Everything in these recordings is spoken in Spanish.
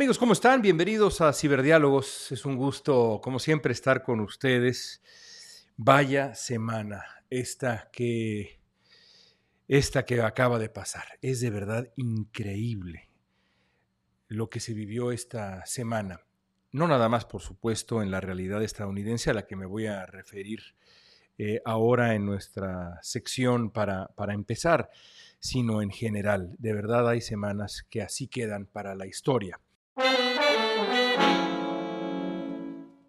Amigos, ¿cómo están? Bienvenidos a Ciberdiálogos. Es un gusto, como siempre, estar con ustedes. Vaya semana esta que acaba de pasar. Es de verdad increíble lo que se vivió esta semana. No nada más, por supuesto, en la realidad estadounidense a la que me voy a referir ahora en nuestra sección para empezar, sino en general. De verdad hay semanas que así quedan para la historia.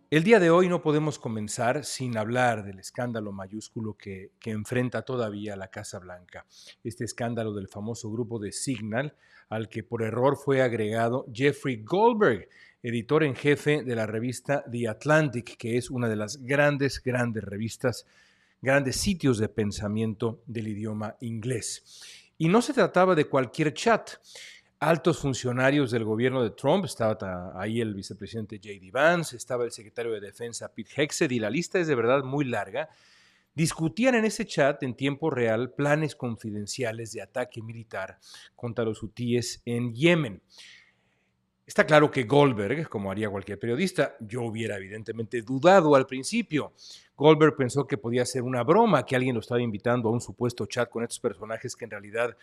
El día de hoy no podemos comenzar sin hablar del escándalo mayúsculo que enfrenta todavía la Casa Blanca. Este escándalo del famoso grupo de Signal, al que por error fue agregado Jeffrey Goldberg, editor en jefe de la revista The Atlantic, que es una de las grandes revistas, grandes sitios de pensamiento del idioma inglés. Y no se trataba de cualquier chat. Altos funcionarios del gobierno de Trump, estaba ahí el vicepresidente J.D. Vance, estaba el secretario de Defensa Pete Hegseth, y la lista es de verdad muy larga, discutían en ese chat en tiempo real planes confidenciales de ataque militar contra los hutíes en Yemen. Está claro que Goldberg, como haría cualquier periodista, yo hubiera evidentemente dudado al principio. Goldberg pensó que podía ser una broma, que alguien lo estaba invitando a un supuesto chat con estos personajes que en realidad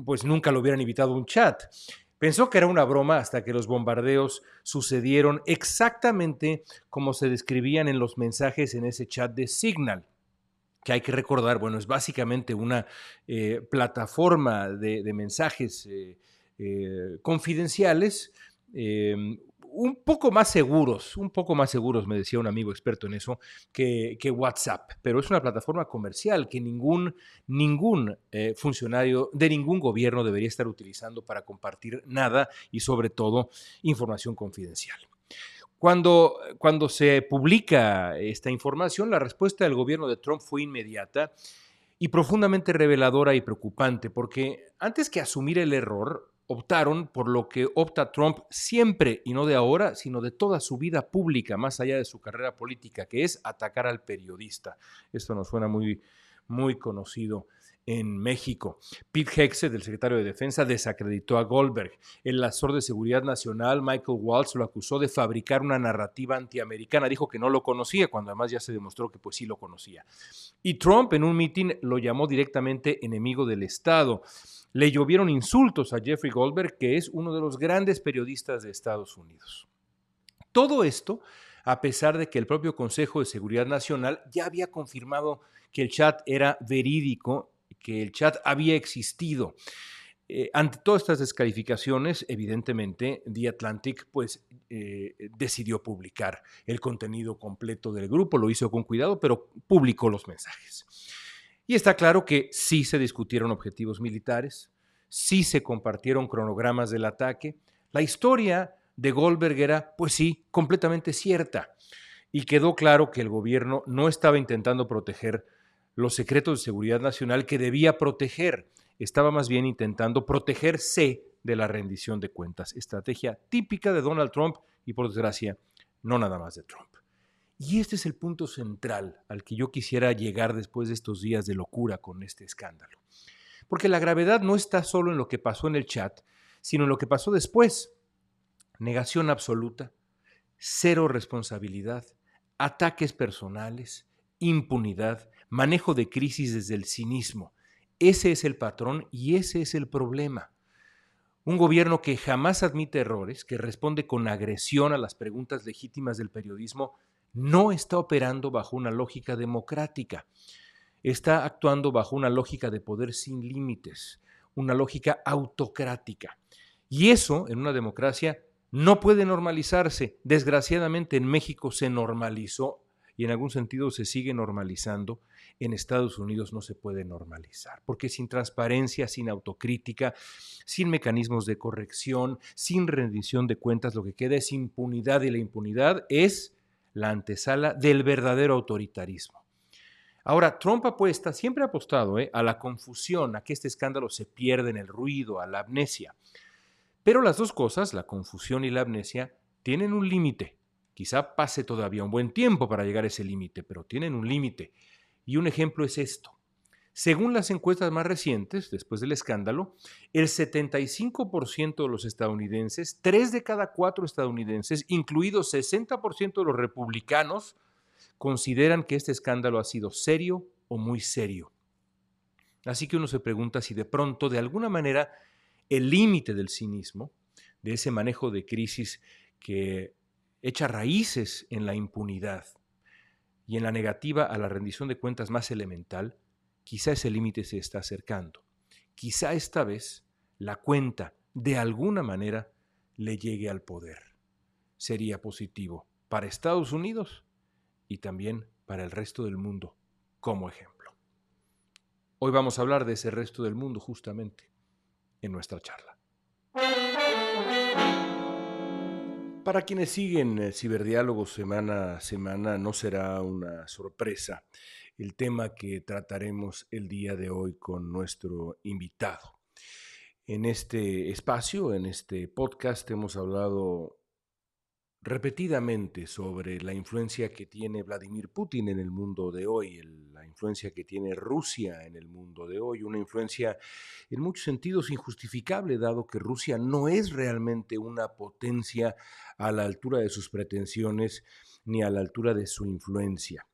pues nunca lo hubieran invitado a un chat. Pensó que era una broma hasta que los bombardeos sucedieron exactamente como se describían en los mensajes en ese chat de Signal, que hay que recordar, bueno, es básicamente una plataforma de mensajes confidenciales, un poco más seguros, me decía un amigo experto en eso, que WhatsApp, pero es una plataforma comercial que ningún funcionario de ningún gobierno debería estar utilizando para compartir nada y sobre todo información confidencial. Cuando se publica esta información, la respuesta del gobierno de Trump fue inmediata y profundamente reveladora y preocupante, porque antes que asumir el error, optaron por lo que opta Trump siempre, y no de ahora, sino de toda su vida pública, más allá de su carrera política, que es atacar al periodista. Esto nos suena muy conocido en México. Pete Hegseth, el secretario de Defensa, desacreditó a Goldberg. El asesor de Seguridad Nacional, Michael Waltz, lo acusó de fabricar una narrativa antiamericana. Dijo que no lo conocía, cuando además ya se demostró que pues sí lo conocía. Y Trump en un mitin lo llamó directamente enemigo del Estado. Le llovieron insultos a Jeffrey Goldberg, que es uno de los grandes periodistas de Estados Unidos. Todo esto a pesar de que el propio Consejo de Seguridad Nacional ya había confirmado que el chat era verídico, que el chat había existido. Ante todas estas descalificaciones, evidentemente, The Atlantic decidió publicar el contenido completo del grupo. Lo hizo con cuidado, pero publicó los mensajes. Y está claro que sí se discutieron objetivos militares, sí se compartieron cronogramas del ataque. La historia de Goldberg era, pues sí, completamente cierta. Y quedó claro que el gobierno no estaba intentando proteger los secretos de seguridad nacional que debía proteger. Estaba más bien intentando protegerse de la rendición de cuentas. Estrategia típica de Donald Trump y, por desgracia, no nada más de Trump. Y este es el punto central al que yo quisiera llegar después de estos días de locura con este escándalo. Porque la gravedad no está solo en lo que pasó en el chat, sino en lo que pasó después. Negación absoluta, cero responsabilidad, ataques personales, impunidad, manejo de crisis desde el cinismo. Ese es el patrón y ese es el problema. Un gobierno que jamás admite errores, que responde con agresión a las preguntas legítimas del periodismo, no está operando bajo una lógica democrática. Está actuando bajo una lógica de poder sin límites, una lógica autocrática. Y eso, en una democracia, no puede normalizarse. Desgraciadamente, en México se normalizó y en algún sentido se sigue normalizando. En Estados Unidos no se puede normalizar, porque sin transparencia, sin autocrítica, sin mecanismos de corrección, sin rendición de cuentas, lo que queda es impunidad, y la impunidad es la antesala del verdadero autoritarismo. Ahora, Trump siempre ha apostado a la confusión, a que este escándalo se pierda en el ruido, a la amnesia. Pero las dos cosas, la confusión y la amnesia, tienen un límite. Quizá pase todavía un buen tiempo para llegar a ese límite, pero tienen un límite. Y un ejemplo es esto. Según las encuestas más recientes, después del escándalo, el 75% de los estadounidenses, 3 de cada 4 estadounidenses, incluidos 60% de los republicanos, consideran que este escándalo ha sido serio o muy serio. Así que uno se pregunta si de pronto, de alguna manera, el límite del cinismo, de ese manejo de crisis que echa raíces en la impunidad y en la negativa a la rendición de cuentas más elemental, quizá ese límite se está acercando. Quizá esta vez la cuenta, de alguna manera, le llegue al poder. Sería positivo para Estados Unidos y también para el resto del mundo, como ejemplo. Hoy vamos a hablar de ese resto del mundo justamente en nuestra charla. Para quienes siguen Ciberdiálogos semana a semana, no será una sorpresa el tema que trataremos el día de hoy con nuestro invitado. En este espacio, en este podcast, hemos hablado repetidamente sobre la influencia que tiene Vladimir Putin en el mundo de hoy, la influencia que tiene Rusia en el mundo de hoy, una influencia en muchos sentidos injustificable, dado que Rusia no es realmente una potencia a la altura de sus pretensiones ni a la altura de su influencia.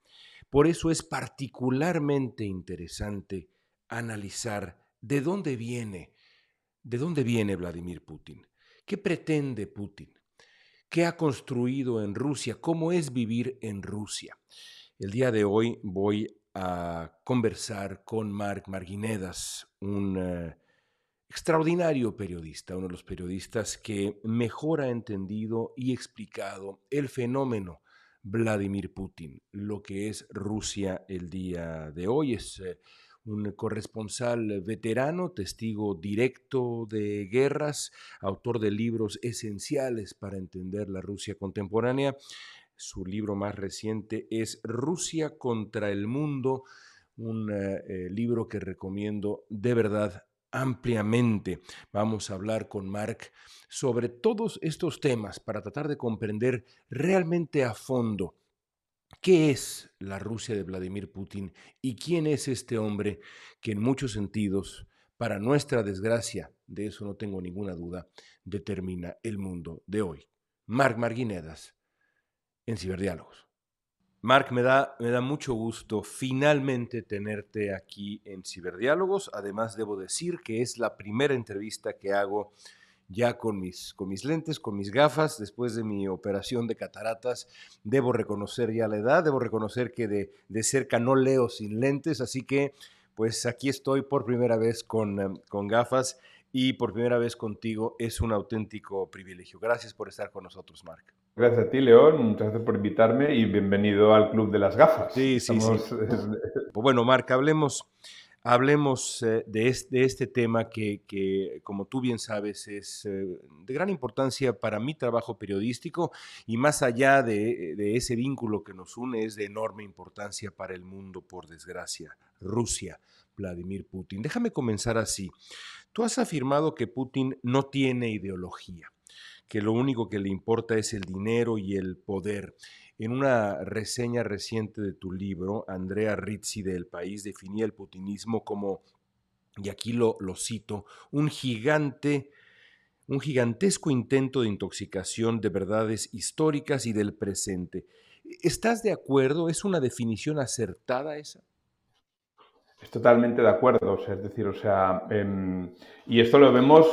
Por eso es particularmente interesante analizar de dónde viene Vladimir Putin, qué pretende Putin, qué ha construido en Rusia, cómo es vivir en Rusia. El día de hoy voy a conversar con Marc Marginedas, un extraordinario periodista, uno de los periodistas que mejor ha entendido y explicado el fenómeno Vladimir Putin, lo que es Rusia el día de hoy. Es un corresponsal veterano, testigo directo de guerras, autor de libros esenciales para entender la Rusia contemporánea. Su libro más reciente es Rusia contra el mundo, un libro que recomiendo de verdad ampliamente. Vamos a hablar con Marc sobre todos estos temas para tratar de comprender realmente a fondo qué es la Rusia de Vladimir Putin y quién es este hombre que en muchos sentidos, para nuestra desgracia, de eso no tengo ninguna duda, determina el mundo de hoy. Marc Marginedas, en Ciberdiálogos. Marc, me da mucho gusto finalmente tenerte aquí en Ciberdiálogos. Además, debo decir que es la primera entrevista que hago ya con mis lentes, con mis gafas, después de mi operación de cataratas. Debo reconocer ya la edad, debo reconocer que de cerca no leo sin lentes, así que pues aquí estoy por primera vez con gafas y por primera vez contigo. Es un auténtico privilegio. Gracias por estar con nosotros, Marc. Gracias a ti, León. Muchas gracias por invitarme y bienvenido al Club de las Gafas. Sí. Bueno, Marc, hablemos de este tema que, como tú bien sabes, es de gran importancia para mi trabajo periodístico y más allá de ese vínculo que nos une, es de enorme importancia para el mundo, por desgracia. Rusia, Vladimir Putin. Déjame comenzar así. Tú has afirmado que Putin no tiene ideología, que lo único que le importa es el dinero y el poder. En una reseña reciente de tu libro, Andrea Rizzi de El País definía el putinismo como, y aquí lo cito, un gigantesco intento de intoxicación de verdades históricas y del presente. ¿Estás de acuerdo? ¿Es una definición acertada esa? Estoy totalmente de acuerdo. O sea, es decir, y esto lo vemos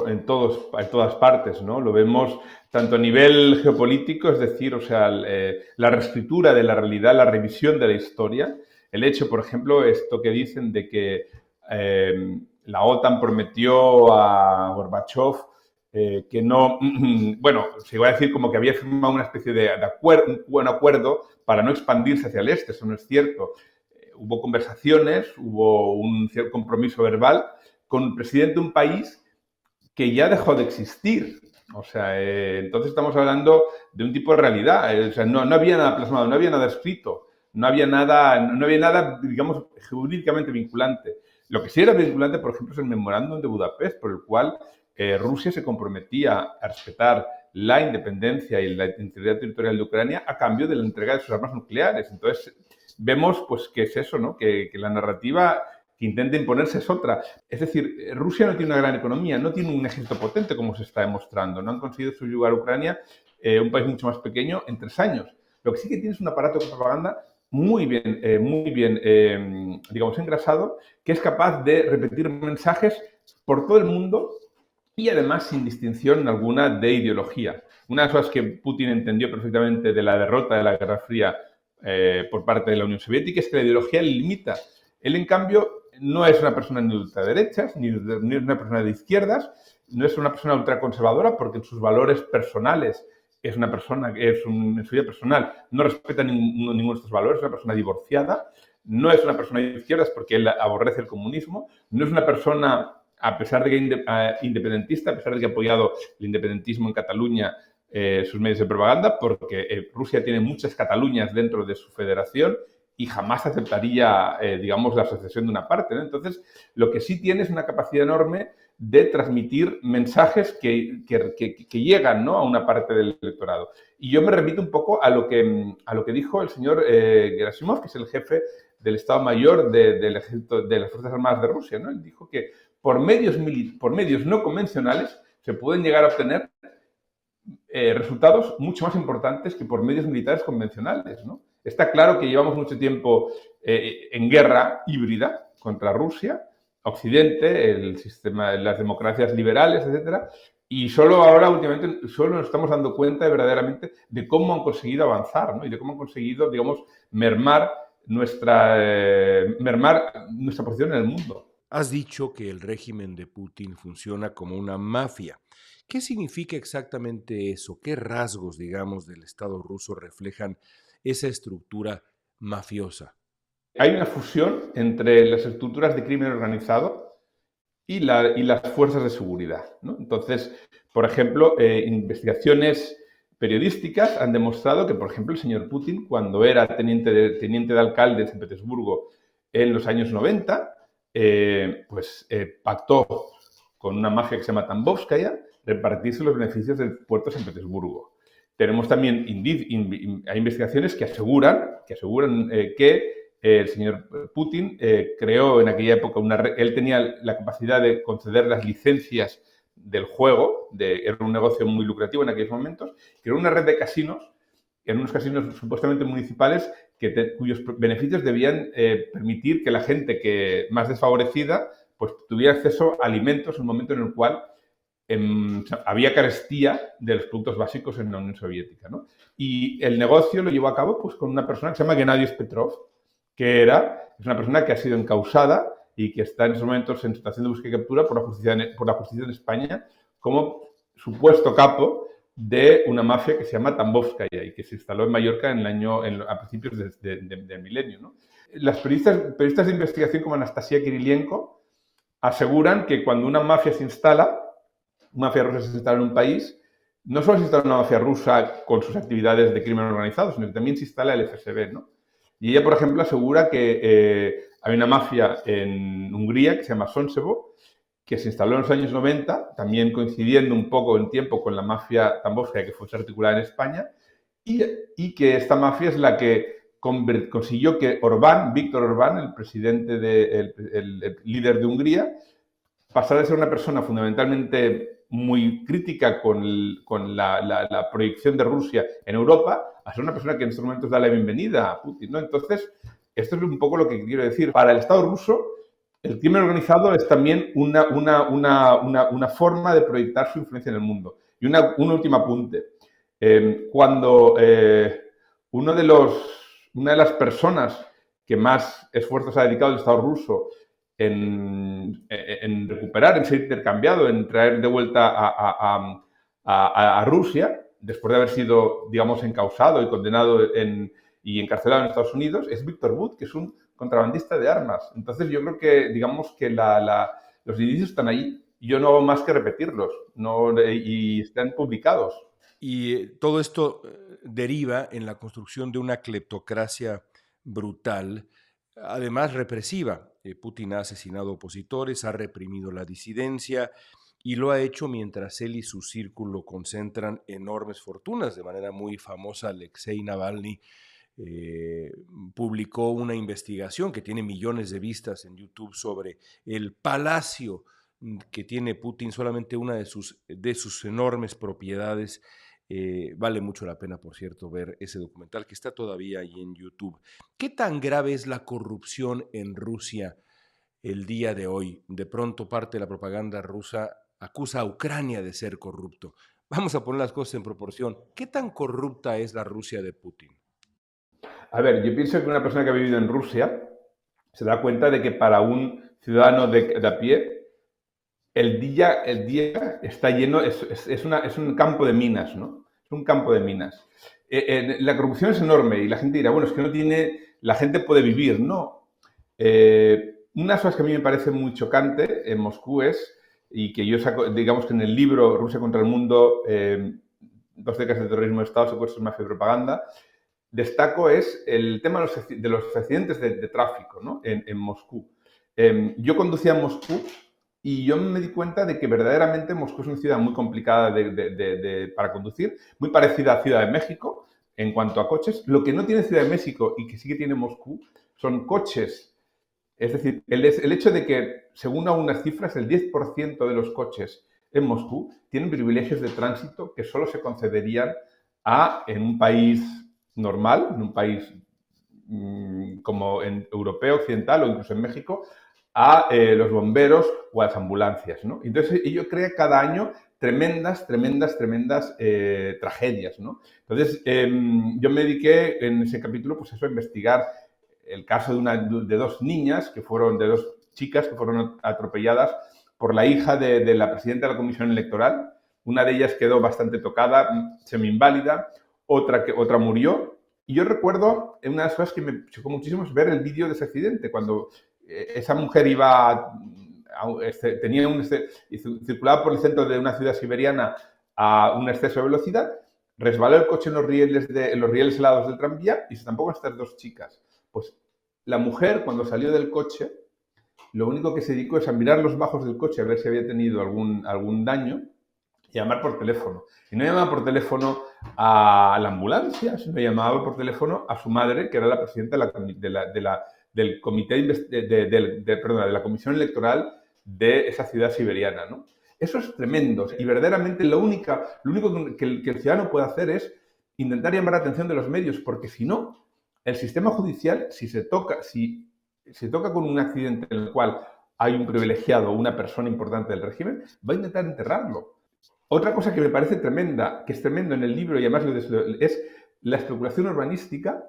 en todas partes, ¿no? Lo vemos tanto a nivel geopolítico, es decir, la reescritura de la realidad, la revisión de la historia. El hecho, por ejemplo, esto que dicen de que la OTAN prometió a Gorbachev que no, bueno, se iba a decir como que había firmado una especie de acuerdo, un buen acuerdo para no expandirse hacia el este. Eso no es cierto. Hubo conversaciones, hubo un cierto compromiso verbal con el presidente de un país que ya dejó de existir. O sea, entonces estamos hablando de un tipo de realidad. O sea, no había nada plasmado, no había nada escrito, no había nada, digamos, jurídicamente vinculante. Lo que sí era vinculante, por ejemplo, es el memorándum de Budapest, por el cual Rusia se comprometía a respetar la independencia y la integridad territorial de Ucrania a cambio de la entrega de sus armas nucleares. Entonces, vemos pues que es eso, ¿no? Que la narrativa que intenta imponerse es otra. Es decir, Rusia no tiene una gran economía, no tiene un ejército potente como se está demostrando. No han conseguido subyugar a Ucrania, un país mucho más pequeño, en 3 años. Lo que sí que tiene es un aparato de propaganda muy bien, digamos, engrasado, que es capaz de repetir mensajes por todo el mundo y además sin distinción alguna de ideología. Una de las cosas que Putin entendió perfectamente de la derrota de la Guerra Fría por parte de la Unión Soviética es que la ideología le limita. Él, en cambio, no es una persona ni de ultraderechas, ni es una persona de izquierdas, no es una persona ultraconservadora porque en sus valores personales es una persona que en su vida personal no respeta ninguno de estos valores, es una persona divorciada, no es una persona de izquierdas porque él aborrece el comunismo, no es una persona, a pesar de que independentista, a pesar de que ha apoyado el independentismo en Cataluña, sus medios de propaganda, porque Rusia tiene muchas Cataluñas dentro de su federación y jamás aceptaría, digamos, la secesión de una parte, ¿no? Entonces, lo que sí tiene es una capacidad enorme de transmitir mensajes que llegan, ¿no?, a una parte del electorado. Y yo me remito un poco a lo que dijo el señor Gerasimov, que es el jefe del Estado Mayor del Ejército, de las Fuerzas Armadas de Rusia, ¿no? Él dijo que por medios no convencionales se pueden llegar a obtener resultados mucho más importantes que por medios militares convencionales, ¿no? Está claro que llevamos mucho tiempo en guerra híbrida contra Rusia, Occidente, el sistema, las democracias liberales, etcétera, y solo ahora, últimamente, solo nos estamos dando cuenta verdaderamente de cómo han conseguido avanzar, ¿no? Y de cómo han conseguido, digamos, mermar nuestra posición en el mundo. Has dicho que el régimen de Putin funciona como una mafia. ¿Qué significa exactamente eso? ¿Qué rasgos, digamos, del Estado ruso reflejan esa estructura mafiosa? Hay una fusión entre las estructuras de crimen organizado y las fuerzas de seguridad, ¿no? Entonces, por ejemplo, investigaciones periodísticas han demostrado que, por ejemplo, el señor Putin, cuando era teniente de alcalde en San Petersburgo en los años 90, pactó con una mafia que se llama Tambovskaya repartirse los beneficios del puerto de San Petersburgo. Tenemos también hay investigaciones que aseguran que el señor Putin creó en aquella época él tenía la capacidad de conceder las licencias del juego, era un negocio muy lucrativo en aquellos momentos, creó una red de casinos, en unos casinos supuestamente municipales, cuyos beneficios debían permitir que la gente que más desfavorecida pues tuviera acceso a alimentos en un momento en el cual había carestía de los productos básicos en la Unión Soviética, ¿no? Y el negocio lo llevó a cabo pues, con una persona que se llama Gennady Petrov, que es una persona que ha sido encausada y que está en estos momentos en situación de búsqueda y captura por la justicia en España como supuesto capo de una mafia que se llama Tambovskaya y que se instaló en Mallorca a principios del milenio, ¿no? Las periodistas de investigación como Anastasia Kirilenko aseguran que cuando una mafia rusa se instala en un país, no solo se instala una mafia rusa con sus actividades de crimen organizado, sino que también se instala el FSB, ¿no? Y ella, por ejemplo, asegura que hay una mafia en Hungría que se llama Sonsevo, que se instaló en los años 90, también coincidiendo un poco en tiempo con la mafia Tambovskaya que fue articulada en España, y que esta mafia es la que consiguió que Víctor Orbán, el presidente, el líder de Hungría, pasara de ser una persona fundamentalmente muy crítica con la proyección de Rusia en Europa a ser una persona que en estos momentos da la bienvenida a Putin, ¿no? Entonces, esto es un poco lo que quiero decir. Para el Estado ruso, el crimen organizado es también una forma de proyectar su influencia en el mundo. Y un último apunte. Cuando una de las personas que más esfuerzos ha dedicado el Estado ruso en recuperar, en ser intercambiado, en traer de vuelta a Rusia, después de haber sido, digamos, encausado y condenado y encarcelado en Estados Unidos, es Víctor Bout, que es un contrabandista de armas. Entonces yo creo que, digamos, que los indicios están ahí y yo no hago más que repetirlos y están publicados. Y todo esto deriva en la construcción de una cleptocracia brutal, además represiva. Putin ha asesinado opositores, ha reprimido la disidencia y lo ha hecho mientras él y su círculo concentran enormes fortunas. De manera muy famosa, Alexei Navalny eh, publicó una investigación que tiene millones de vistas en YouTube sobre el palacio que tiene Putin, solamente una de sus enormes propiedades. Vale mucho la pena, por cierto, ver ese documental que está todavía ahí en YouTube. ¿Qué tan grave es la corrupción en Rusia el día de hoy? De pronto parte de la propaganda rusa acusa a Ucrania de ser corrupto. Vamos a poner las cosas en proporción. ¿Qué tan corrupta es la Rusia de Putin? A ver, yo pienso que una persona que ha vivido en Rusia se da cuenta de que para un ciudadano de a pie, el día está lleno, es un campo de minas, ¿no? Es un campo de minas. La corrupción es enorme y la gente dirá, bueno, es que no tiene, la gente puede vivir, no. Una de las cosas que a mí me parece muy chocante en Moscú es, y que yo saco, digamos que en el libro Rusia contra el mundo, 2 décadas de terrorismo de Estado, secuestros, mafia y propaganda, destaco es el tema de los accidentes de tráfico, ¿no? En Moscú. Yo conducía a Moscú y yo me di cuenta de que verdaderamente Moscú es una ciudad muy complicada para conducir, muy parecida a Ciudad de México en cuanto a coches. Lo que no tiene Ciudad de México y que sí que tiene Moscú son coches. Es decir, el hecho de que, según algunas cifras, el 10% de los coches en Moscú tienen privilegios de tránsito que solo se concederían en un país normal, en un país como en europeo, occidental o incluso en México, a los bomberos o a las ambulancias, ¿no? Entonces, ello crea cada año tremendas tragedias, ¿no? Entonces, yo me dediqué en ese capítulo, pues eso, a investigar el caso de dos niñas, de dos chicas que fueron atropelladas por la hija de la presidenta de la Comisión Electoral. Una de ellas quedó bastante tocada, semi-inválida, otra murió. Y yo recuerdo, una de las cosas que me chocó muchísimo es ver el vídeo de ese accidente, cuando esa mujer circulaba por el centro de una ciudad siberiana a un exceso de velocidad, resbaló el coche en los rieles helados del tranvía y se estampó con estas dos chicas. Pues la mujer, cuando salió del coche, lo único que se dedicó es a mirar los bajos del coche a ver si había tenido algún daño y llamar por teléfono. Y no llamaba por teléfono a la ambulancia, sino llamaba por teléfono a su madre, que era la presidenta del comité de la comisión electoral de esa ciudad siberiana, ¿no? Eso es tremendo. Y verdaderamente lo único que el ciudadano puede hacer es intentar llamar la atención de los medios, porque si no, el sistema judicial, si se toca con un accidente en el cual hay un privilegiado o una persona importante del régimen, va a intentar enterrarlo. Otra cosa que me parece tremenda, que es tremendo en el libro y además es la especulación urbanística,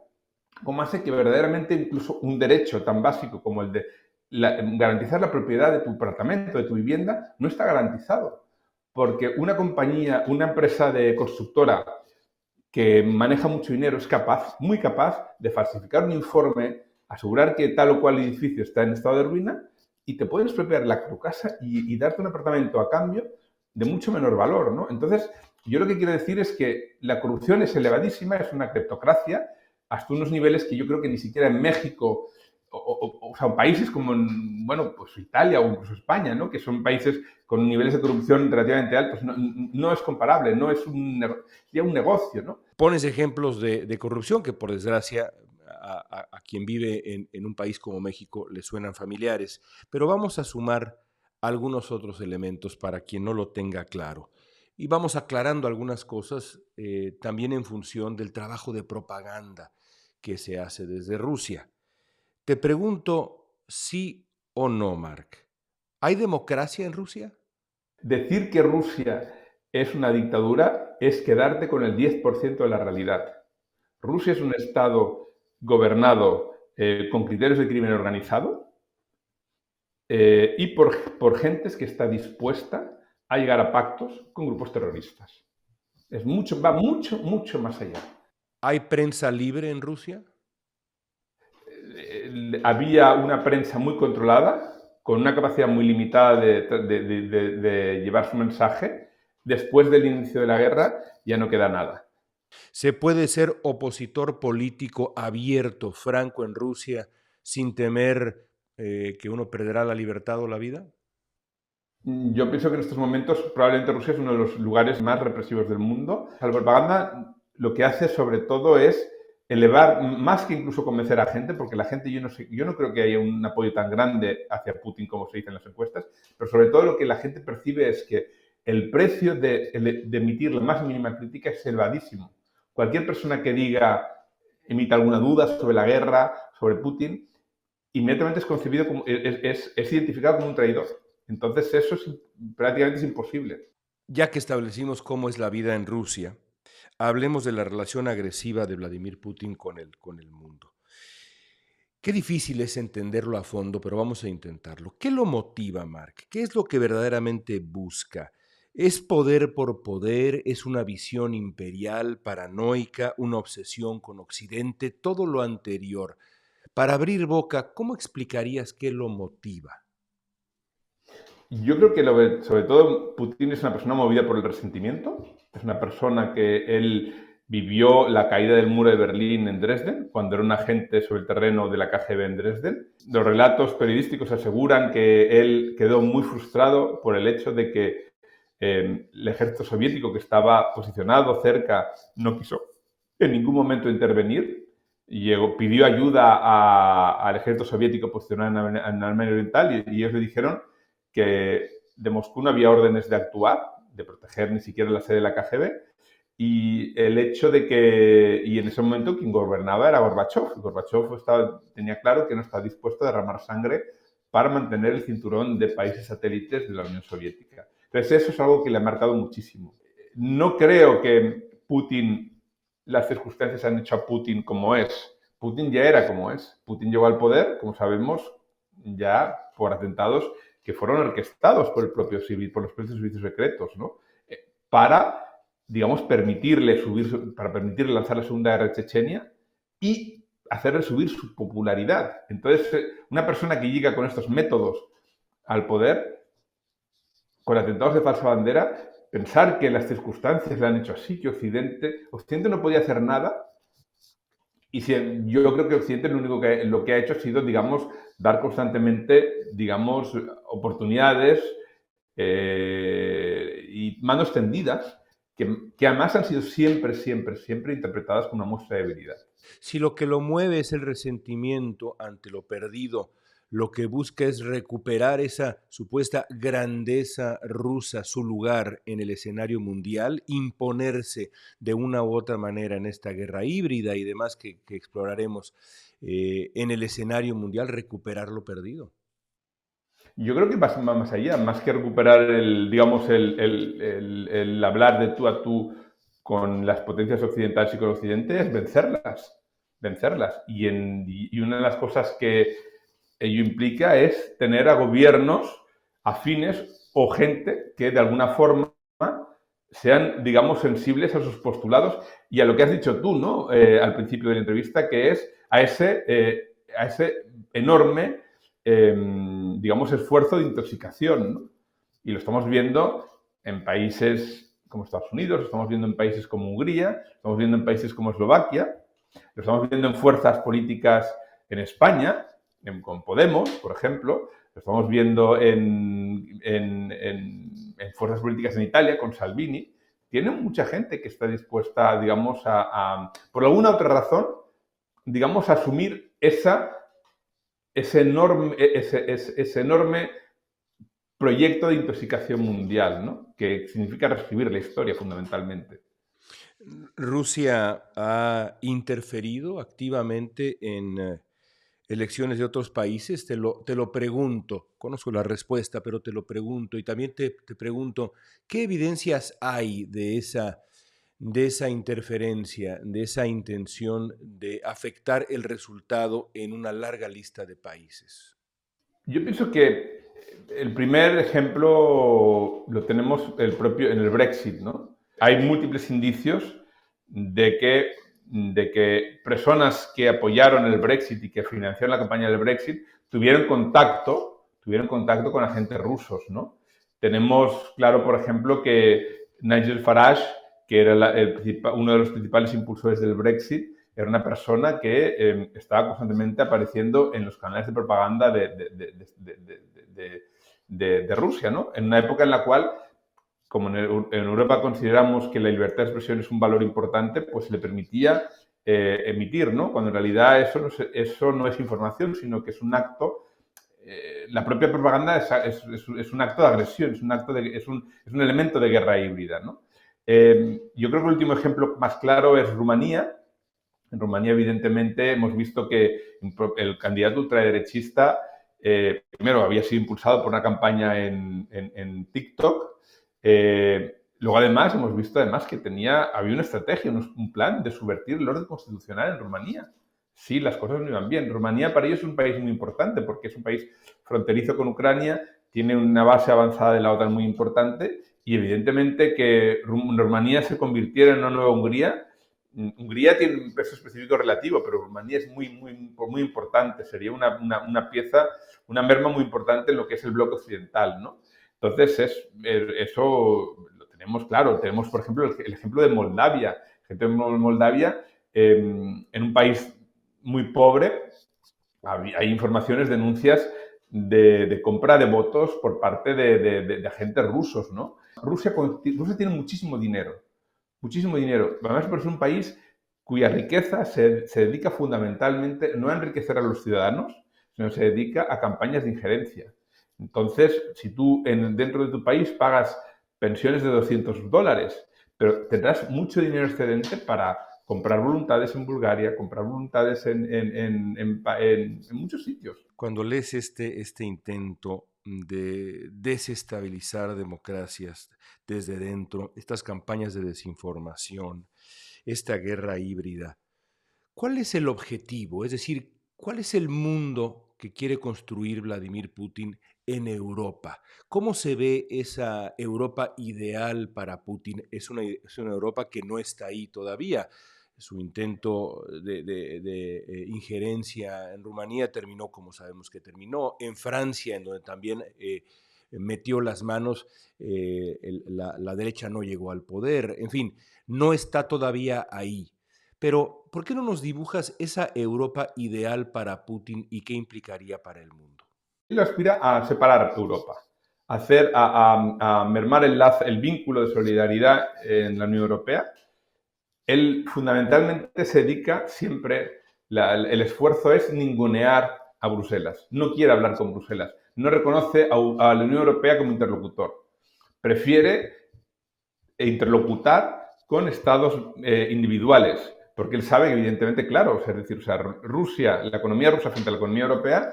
como hace que verdaderamente incluso un derecho tan básico como el de garantizar la propiedad de tu apartamento, de tu vivienda, no está garantizado. Porque una empresa de constructora que maneja mucho dinero es muy capaz de falsificar un informe, asegurar que tal o cual edificio está en estado de ruina y te pueden expropiar tu casa y darte un apartamento a cambio de mucho menor valor, ¿no? Entonces, yo lo que quiero decir es que la corrupción es elevadísima, es una cleptocracia, hasta unos niveles que yo creo que ni siquiera en México o sea, países como, pues Italia o incluso España, ¿no? Que son países con niveles de corrupción relativamente altos, no es comparable, no es un negocio, ¿no? Pones ejemplos de corrupción que, por desgracia, a quien vive en un país como México le suenan familiares, pero vamos a sumar algunos otros elementos para quien no lo tenga claro. Y vamos aclarando algunas cosas también en función del trabajo de propaganda que se hace desde Rusia. Te pregunto sí o no, Marc. ¿Hay democracia en Rusia? Decir que Rusia es una dictadura es quedarte con el 10% de la realidad. Rusia es un Estado gobernado con criterios de crimen organizado y por gentes que está dispuesta a llegar a pactos con grupos terroristas. Va mucho más allá. ¿Hay prensa libre en Rusia? Había una prensa muy controlada, con una capacidad muy limitada de llevar su mensaje. Después del inicio de la guerra ya no queda nada. ¿Se puede ser opositor político abierto, franco en Rusia, sin temer que uno perderá la libertad o la vida? Yo pienso que en estos momentos probablemente Rusia es uno de los lugares más represivos del mundo. La propaganda lo que hace sobre todo es elevar, más que incluso convencer a gente, porque la gente, yo no sé, yo no creo que haya un apoyo tan grande hacia Putin como se dice en las encuestas, pero sobre todo lo que la gente percibe es que el precio de emitir la más mínima crítica es elevadísimo. Cualquier persona que diga, emita alguna duda sobre la guerra, sobre Putin, inmediatamente es concebido como, es identificado como un traidor. Entonces eso prácticamente es imposible. Ya que establecimos cómo es la vida en Rusia, hablemos de la relación agresiva de Vladimir Putin con el mundo. Qué difícil es entenderlo a fondo, pero vamos a intentarlo. ¿Qué lo motiva, Mark? ¿Qué es lo que verdaderamente busca? ¿Es poder por poder? ¿Es una visión imperial, paranoica, una obsesión con Occidente? Todo lo anterior. Para abrir boca, ¿cómo explicarías qué lo motiva? Yo creo que sobre todo Putin es una persona movida por el resentimiento. Es una persona que él vivió la caída del muro de Berlín en Dresden, cuando era un agente sobre el terreno de la KGB en Dresden. Los relatos periodísticos aseguran que él quedó muy frustrado por el hecho de que el ejército soviético que estaba posicionado cerca no quiso en ningún momento intervenir. Pidió ayuda al ejército soviético posicionado en Alemania Oriental y ellos le dijeron que de Moscú no había órdenes de actuar, de proteger ni siquiera la sede de la KGB, y el hecho de que, y en ese momento quien gobernaba era Gorbachev. Gorbachev tenía claro que no estaba dispuesto a derramar sangre para mantener el cinturón de países satélites de la Unión Soviética. Entonces eso es algo que le ha marcado muchísimo. No creo que Putin, las circunstancias han hecho a Putin como es. Putin ya era como es. Putin llegó al poder, como sabemos, ya por atentados que fueron orquestados por el propio civil, por los propios servicios secretos, ¿no? Para, digamos, para permitirle lanzar la Segunda Guerra de Chechenia y hacerle subir su popularidad. Entonces, una persona que llega con estos métodos al poder, con atentados de falsa bandera, pensar que las circunstancias le han hecho así, que Occidente no podía hacer nada. Y yo creo que Occidente lo que ha hecho ha sido, digamos, dar constantemente, digamos, oportunidades y manos tendidas que además han sido siempre, siempre, siempre interpretadas como una muestra de debilidad. Si lo que lo mueve es el resentimiento ante lo perdido, lo que busca es recuperar esa supuesta grandeza rusa, su lugar en el escenario mundial, imponerse de una u otra manera en esta guerra híbrida y demás que exploraremos en el escenario mundial, recuperar lo perdido. Yo creo que va más allá, más que recuperar digamos, el hablar de tú a tú con las potencias occidentales y con Occidente es vencerlas, vencerlas. Y una de las cosas que ello implica es tener a gobiernos afines o gente que de alguna forma sean, digamos, sensibles a sus postulados y a lo que has dicho tú, ¿no? Al principio de la entrevista, que es a ese enorme, digamos, esfuerzo de intoxicación, ¿no? Y lo estamos viendo en países como Estados Unidos, lo estamos viendo en países como Hungría, lo estamos viendo en países como Eslovaquia, lo estamos viendo en fuerzas políticas en España, con Podemos, por ejemplo, lo estamos viendo en fuerzas políticas en Italia, con Salvini. Tiene mucha gente que está dispuesta, digamos, por alguna otra razón, digamos, a asumir ese enorme proyecto de intoxicación mundial, ¿no? Que significa reescribir la historia fundamentalmente. Rusia ha interferido activamente en elecciones de otros países. Te lo pregunto, conozco la respuesta, pero te lo pregunto. Y también te pregunto, ¿qué evidencias hay de esa interferencia, de esa intención de afectar el resultado en una larga lista de países? Yo pienso que el primer ejemplo lo tenemos en el Brexit, ¿no? Hay múltiples indicios de que personas que apoyaron el Brexit y que financiaron la campaña del Brexit tuvieron contacto con agentes rusos, ¿no? Tenemos claro, por ejemplo, que Nigel Farage, que era uno de los principales impulsores del Brexit, era una persona que estaba constantemente apareciendo en los canales de propaganda de Rusia, ¿no? En una época en la cual, como en Europa consideramos que la libertad de expresión es un valor importante, pues le permitía emitir, ¿no? Cuando en realidad eso no es información, sino que es un acto. La propia propaganda es un acto de agresión, es un elemento de guerra híbrida, ¿no? Yo creo que el último ejemplo más claro es Rumanía. En Rumanía, evidentemente, hemos visto que el candidato ultraderechista, primero, había sido impulsado por una campaña en TikTok. Luego, además, hemos visto además que había una estrategia, un plan de subvertir el orden constitucional en Rumanía. Sí, las cosas no iban bien. Rumanía para ellos es un país muy importante porque es un país fronterizo con Ucrania, tiene una base avanzada de la OTAN muy importante y evidentemente que Rumanía se convirtiera en una nueva Hungría. Hungría tiene un peso específico relativo, pero Rumanía es muy importante. Sería una pieza, una merma muy importante en lo que es el bloque occidental, ¿no? Entonces, eso lo tenemos claro. Tenemos, por ejemplo, el ejemplo de Moldavia. El ejemplo de Moldavia, en un país muy pobre, hay informaciones, denuncias de compra de votos por parte de agentes rusos, ¿no? Rusia tiene muchísimo dinero. Además, por ser un país cuya riqueza se dedica fundamentalmente no a enriquecer a los ciudadanos, sino se dedica a campañas de injerencia. Entonces, si tú dentro de tu país pagas pensiones de $200, pero tendrás mucho dinero excedente para comprar voluntades en Bulgaria, comprar voluntades en muchos sitios. Cuando lees este intento de desestabilizar democracias desde dentro, estas campañas de desinformación, esta guerra híbrida, ¿cuál es el objetivo? Es decir, ¿cuál es el mundo que quiere construir Vladimir Putin en Europa? ¿Cómo se ve esa Europa ideal para Putin? Es una Europa que no está ahí todavía. Su intento de injerencia en Rumanía terminó como sabemos que terminó. En Francia, en donde también metió las manos, la derecha no llegó al poder. En fin, no está todavía ahí. Pero, ¿por qué no nos dibujas esa Europa ideal para Putin y qué implicaría para el mundo? Él aspira a separar Europa, a mermar el vínculo de solidaridad en la Unión Europea. Él fundamentalmente se dedica siempre, el esfuerzo es ningunear a Bruselas. No quiere hablar con Bruselas. No reconoce a la Unión Europea como interlocutor. Prefiere interlocutar con estados individuales, porque él sabe que evidentemente, claro, es decir, Rusia, la economía rusa frente a la economía europea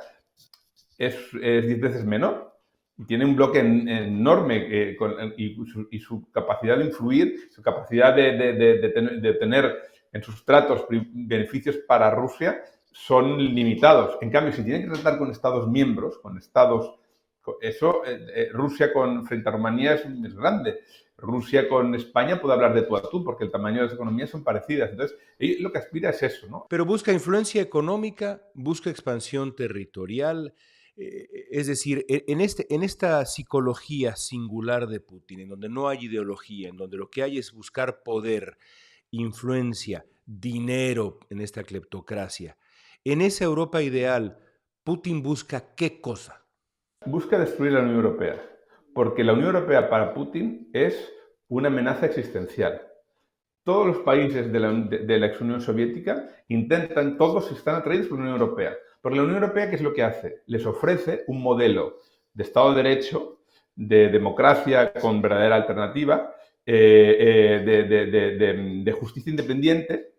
es 10 veces menor y tiene un bloque enorme y su capacidad de influir, su capacidad de tener en sus tratos beneficios para Rusia son limitados. En cambio, si tiene que tratar con estados miembros, Rusia frente a Rumanía es grande. Rusia con España puede hablar de tú a tú porque el tamaño de las economías son parecidas. Entonces, lo que aspira es eso, ¿no? Pero busca influencia económica, busca expansión territorial, es decir, en esta psicología singular de Putin, en donde no hay ideología, en donde lo que hay es buscar poder, influencia, dinero en esta cleptocracia. En esa Europa ideal, Putin busca ¿qué cosa? Busca destruir la Unión Europea, porque la Unión Europea para Putin es una amenaza existencial. Todos los países de la ex Unión Soviética todos están atraídos por la Unión Europea. Porque la Unión Europea, ¿qué es lo que hace? Les ofrece un modelo de Estado de Derecho, de democracia con verdadera alternativa, de justicia independiente,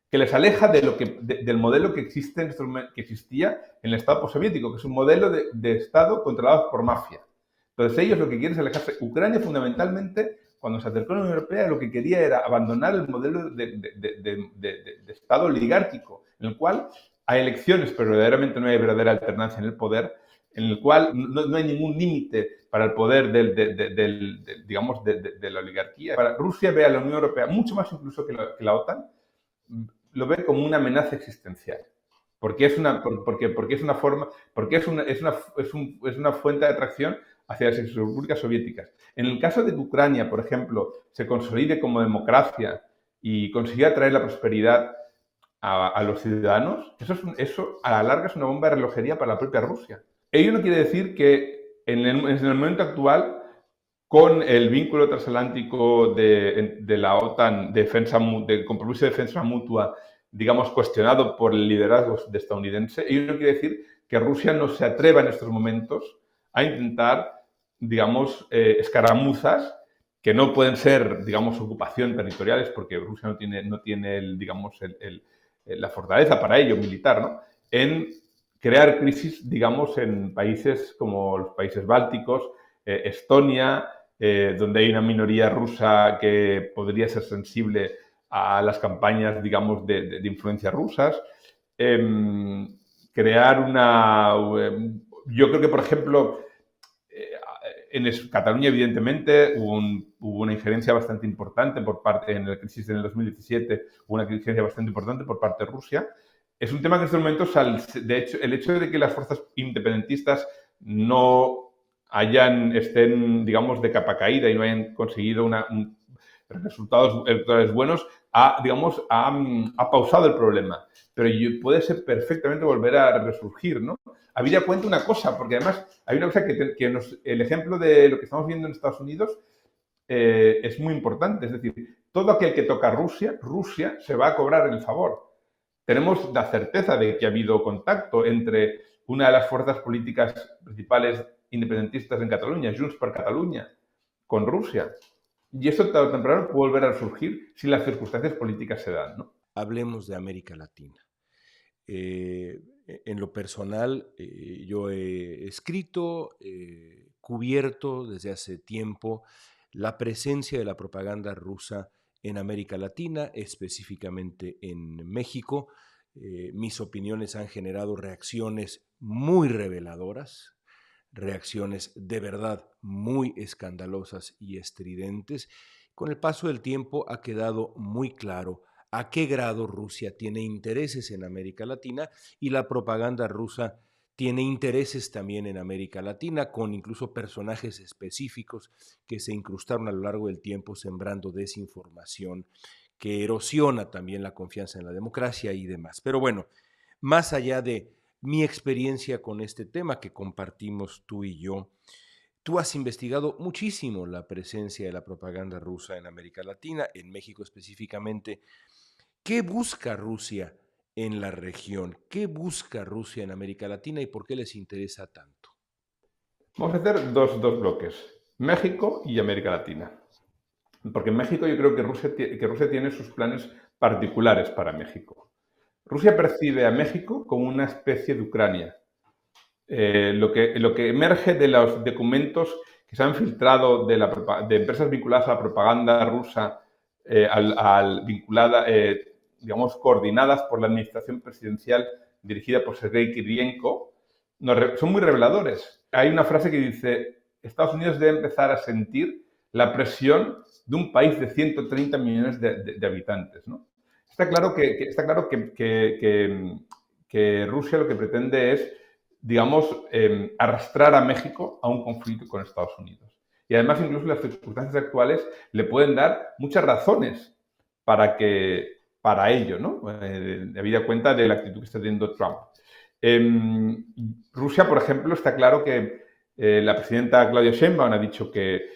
que les aleja del modelo que existía en el Estado postsoviético, que es un modelo de Estado controlado por mafia. Entonces ellos lo que quieren es alejarse. Ucrania fundamentalmente, cuando se acercó a la Unión Europea, lo que quería era abandonar el modelo de Estado oligárquico, en el cual hay elecciones, pero verdaderamente no hay verdadera alternancia en el poder, en el cual no hay ningún límite para el poder digamos, de la oligarquía. Rusia ve a la Unión Europea, mucho más incluso que la OTAN, lo ve como una amenaza existencial. Porque es una fuente de atracción hacia las repúblicas soviéticas. En el caso de que Ucrania, por ejemplo, se consolide como democracia y consiga traer la prosperidad a los ciudadanos, eso a la larga es una bomba de relojería para la propia Rusia. Ello no quiere decir que en el momento actual, con el vínculo transatlántico de la OTAN, de compromiso de defensa mutua digamos, cuestionado por el liderazgo estadounidense. Ello no quiere decir que Rusia no se atreva en estos momentos a intentar, digamos, escaramuzas que no pueden ser, digamos, ocupación territoriales, porque Rusia no tiene digamos, la fortaleza para ello, militar, ¿no? En crear crisis, digamos, en países como los países bálticos, Estonia, donde hay una minoría rusa que podría ser sensible a las campañas, digamos, de influencia rusas. Crear una... yo creo que, por ejemplo, en Cataluña, evidentemente, hubo una injerencia bastante importante por parte, en la crisis del 2017, hubo una injerencia bastante importante por parte de Rusia. Es un tema que en estos momentos, de hecho, el hecho de que las fuerzas independentistas no estén, digamos, de capa caída y no hayan conseguido resultados electorales buenos, digamos, ha pausado el problema. Pero puede ser perfectamente volver a resurgir, ¿no? Habida cuenta una cosa, porque además hay una cosa el ejemplo de lo que estamos viendo en Estados Unidos es muy importante. Es decir, todo aquel que toca a Rusia se va a cobrar el favor. Tenemos la certeza de que ha habido contacto entre una de las fuerzas políticas principales independentistas en Cataluña, Junts per Catalunya, con Rusia. Y esto tarde o temprano puede volver a surgir si las circunstancias políticas se dan, ¿no? Hablemos de América Latina. En lo personal, yo he escrito, cubierto desde hace tiempo la presencia de la propaganda rusa en América Latina, específicamente en México. Mis opiniones han generado reacciones muy reveladoras, reacciones de verdad muy escandalosas y estridentes. Con el paso del tiempo ha quedado muy claro a qué grado Rusia tiene intereses en América Latina y la propaganda rusa tiene intereses también en América Latina, con incluso personajes específicos que se incrustaron a lo largo del tiempo sembrando desinformación que erosiona también la confianza en la democracia y demás. Pero bueno, más allá de mi experiencia con este tema que compartimos tú y yo, tú has investigado muchísimo la presencia de la propaganda rusa en América Latina, en México específicamente. ¿Qué busca Rusia en la región? ¿Qué busca Rusia en América Latina y por qué les interesa tanto? Vamos a hacer dos bloques, México y América Latina. Porque en México yo creo que Rusia tiene sus planes particulares para México. Rusia percibe a México como una especie de Ucrania. Lo que emerge de los documentos que se han filtrado de empresas vinculadas a la propaganda rusa, digamos, coordinadas por la administración presidencial dirigida por Sergei Kirilenko, son muy reveladores. Hay una frase que dice: Estados Unidos debe empezar a sentir la presión de un país de 130 millones de habitantes, ¿no? Está claro que Rusia lo que pretende es, digamos, arrastrar a México a un conflicto con Estados Unidos. Y además, incluso las circunstancias actuales le pueden dar muchas razones para ello, ¿no? Habida cuenta de la actitud que está teniendo Trump. Rusia, por ejemplo, está claro que la presidenta Claudia Sheinbaum ha dicho que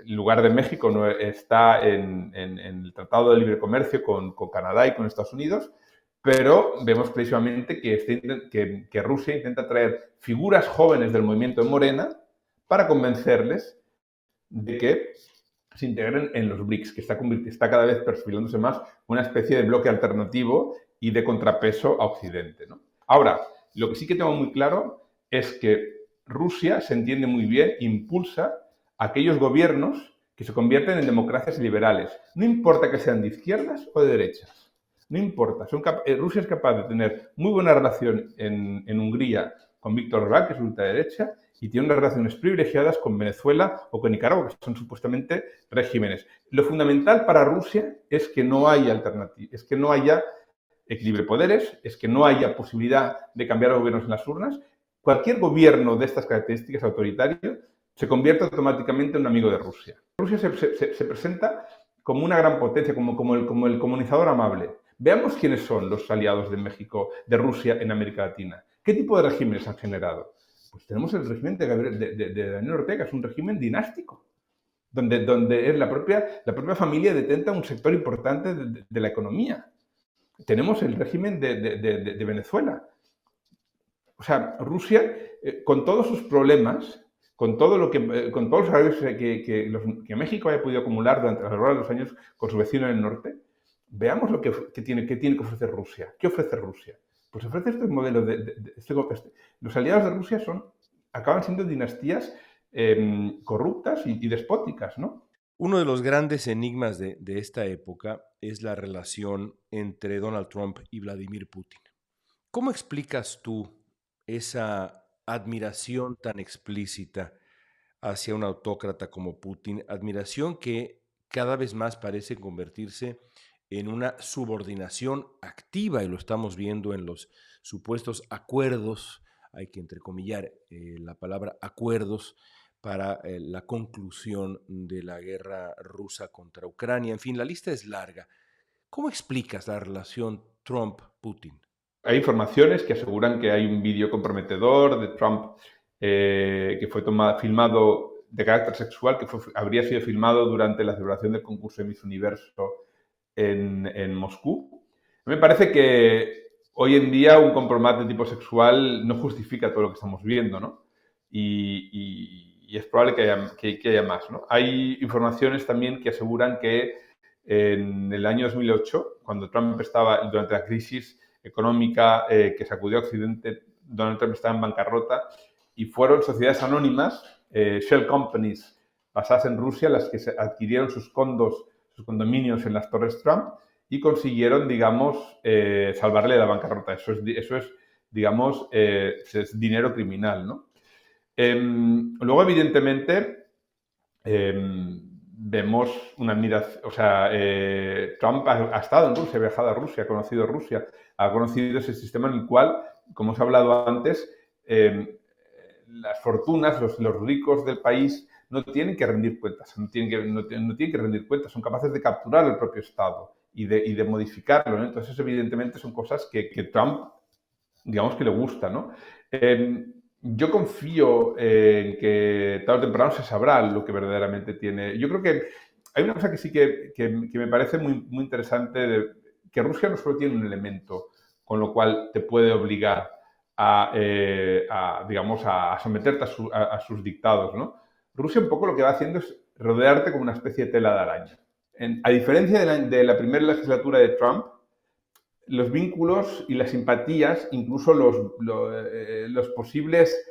el lugar de México no está en el Tratado de Libre Comercio con Canadá y con Estados Unidos, pero vemos clarísimamente que Rusia intenta traer figuras jóvenes del movimiento de Morena para convencerles de que se integren en los BRICS, que está cada vez perfilándose más una especie de bloque alternativo y de contrapeso a Occidente, ¿no? Ahora, lo que sí que tengo muy claro es que Rusia se entiende muy bien, impulsa a aquellos gobiernos que se convierten en democracias liberales. No importa que sean de izquierdas o de derechas. No importa. Rusia es capaz de tener muy buena relación en Hungría con Víctor Orbán, que es ultraderecha, y tiene unas relaciones privilegiadas con Venezuela o con Nicaragua, que son supuestamente regímenes. Lo fundamental para Rusia es que no haya alternativa, es que no haya equilibrio de poderes, es que no haya posibilidad de cambiar gobiernos en las urnas. Cualquier gobierno de estas características autoritario se convierte automáticamente en un amigo de Rusia. Rusia se presenta como una gran potencia, como el comunizador amable. Veamos quiénes son los aliados de México, de Rusia en América Latina. ¿Qué tipo de regímenes han generado? Pues tenemos el régimen de Daniel Ortega, es un régimen dinástico, donde es la propia familia detenta un sector importante de la economía. tenemos el régimen de Venezuela. O sea, Rusia, con todos sus problemas, con todo lo que, con todos los agravios que México haya podido acumular durante a lo largo de los años con su vecino en el norte, veamos lo que tiene que ofrecer Rusia. ¿Qué ofrece Rusia? Pues ofrece este modelo los aliados de Rusia acaban siendo dinastías corruptas y despóticas, ¿no? Uno de los grandes enigmas de esta época es la relación entre Donald Trump y Vladimir Putin. ¿Cómo explicas tú esa admiración tan explícita hacia un autócrata como Putin, admiración que cada vez más parece convertirse en una subordinación activa, y lo estamos viendo en los supuestos acuerdos, hay que entrecomillar la palabra acuerdos, para la conclusión de la guerra rusa contra Ucrania? En fin, la lista es larga. ¿Cómo explicas la relación Trump-Putin? Hay informaciones que aseguran que hay un vídeo comprometedor de Trump que fue filmado de carácter sexual, que habría sido filmado durante la celebración del concurso de Miss Universo en Moscú. Me parece que hoy en día un compromiso de tipo sexual no justifica todo lo que estamos viendo, ¿no? Y es probable que haya más, ¿no? Hay informaciones también que aseguran que en el año 2008, cuando Trump estaba durante la crisis económica que sacudió a Occidente, Donald Trump estaba en bancarrota y fueron sociedades anónimas, shell companies basadas en Rusia, las que adquirieron sus condominios en las Torres Trump y consiguieron, digamos, salvarle de la bancarrota. Eso es digamos, es dinero criminal, ¿no? Luego, evidentemente, vemos una admiración, o sea, Trump ha estado en Rusia, ha viajado a Rusia, ha conocido Rusia, ha conocido ese sistema en el cual, como os he hablado antes, las fortunas, los ricos del país no tienen que rendir cuentas, no tienen que rendir cuentas, son capaces de capturar el propio Estado y de modificarlo, ¿no? Entonces, evidentemente, son cosas que Trump, digamos, que le gusta, ¿no? Yo confío en que tarde o temprano se sabrá lo que verdaderamente tiene. Yo creo que hay una cosa que sí que me parece muy, muy interesante, que Rusia no solo tiene un elemento con lo cual te puede obligar digamos, a someterte a sus dictados, ¿no? Rusia un poco lo que va haciendo es rodearte como una especie de tela de araña. A diferencia de la primera legislatura de Trump, los vínculos y las simpatías, incluso los posibles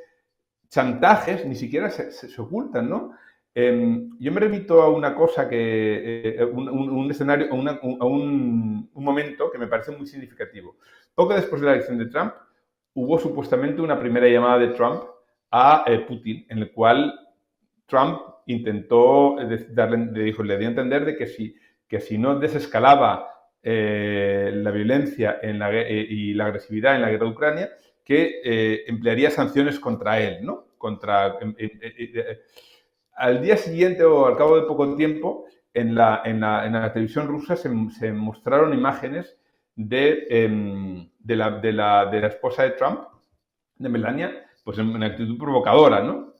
chantajes, ni siquiera se ocultan, ¿no? Yo me remito a una cosa un escenario, a un momento que me parece muy significativo. Poco después de la elección de Trump, hubo supuestamente una primera llamada de Trump a Putin, en el cual Trump intentó le dio a entender de que si no desescalaba la violencia y la agresividad en la guerra de Ucrania, que emplearía sanciones contra él, ¿no? Al día siguiente o al cabo de poco tiempo, en la televisión rusa se mostraron imágenes de la esposa de Trump, de Melania, pues en una actitud provocadora, ¿no?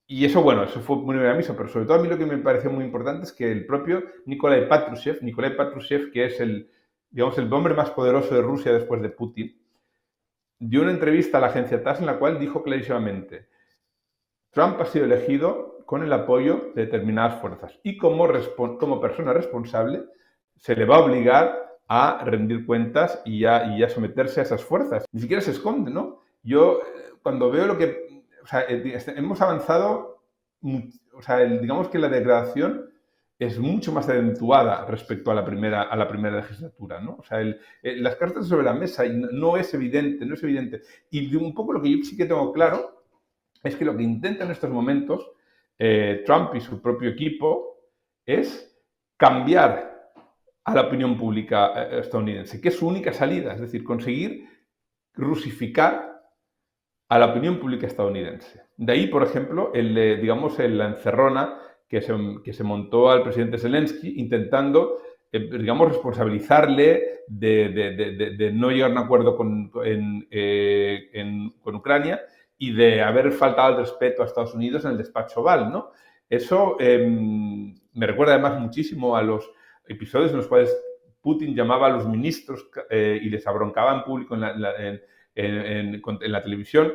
Y eso, bueno, eso fue muy bien aviso, pero sobre todo a mí lo que me pareció muy importante es que el propio Nikolai Patrushev, que es digamos, el hombre más poderoso de Rusia después de Putin, dio una entrevista a la agencia TASS en la cual dijo clarísimamente: Trump ha sido elegido con el apoyo de determinadas fuerzas y como persona responsable se le va a obligar a rendir cuentas y a someterse a esas fuerzas. Ni siquiera se esconde, ¿no? Yo, cuando veo lo que... O sea, hemos avanzado, digamos que la degradación es mucho más acentuada respecto a la primera legislatura, ¿no? O sea, las cartas sobre la mesa y no es evidente. Y un poco lo que yo sí que tengo claro es que lo que intenta en estos momentos Trump y su propio equipo es cambiar a la opinión pública estadounidense, que es su única salida, es decir, conseguir rusificar a la opinión pública estadounidense. De ahí, por ejemplo, digamos, la encerrona que se montó al presidente Zelensky intentando, digamos, responsabilizarle de no llegar a un acuerdo con Ucrania y de haber faltado el respeto a Estados Unidos en el despacho Oval, ¿no? Eso me recuerda además muchísimo a los episodios en los cuales Putin llamaba a los ministros y les abroncaba en público en la televisión,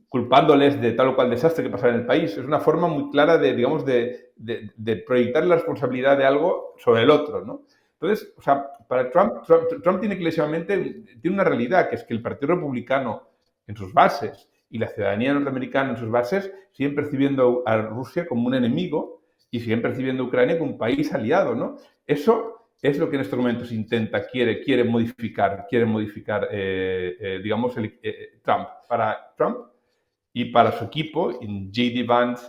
culpándoles de tal o cual desastre que pasaba en el país. Es una forma muy clara de, digamos, de proyectar la responsabilidad de algo sobre el otro, ¿no? Entonces, o sea, para Trump tiene clarísimamente tiene una realidad, que es que el Partido Republicano en sus bases y la ciudadanía norteamericana en sus bases siguen percibiendo a Rusia como un enemigo y siguen percibiendo a Ucrania como un país aliado, ¿no? Eso es lo que en estos momentos quiere modificar, digamos, Trump. Para Trump y para su equipo, J.D. Vance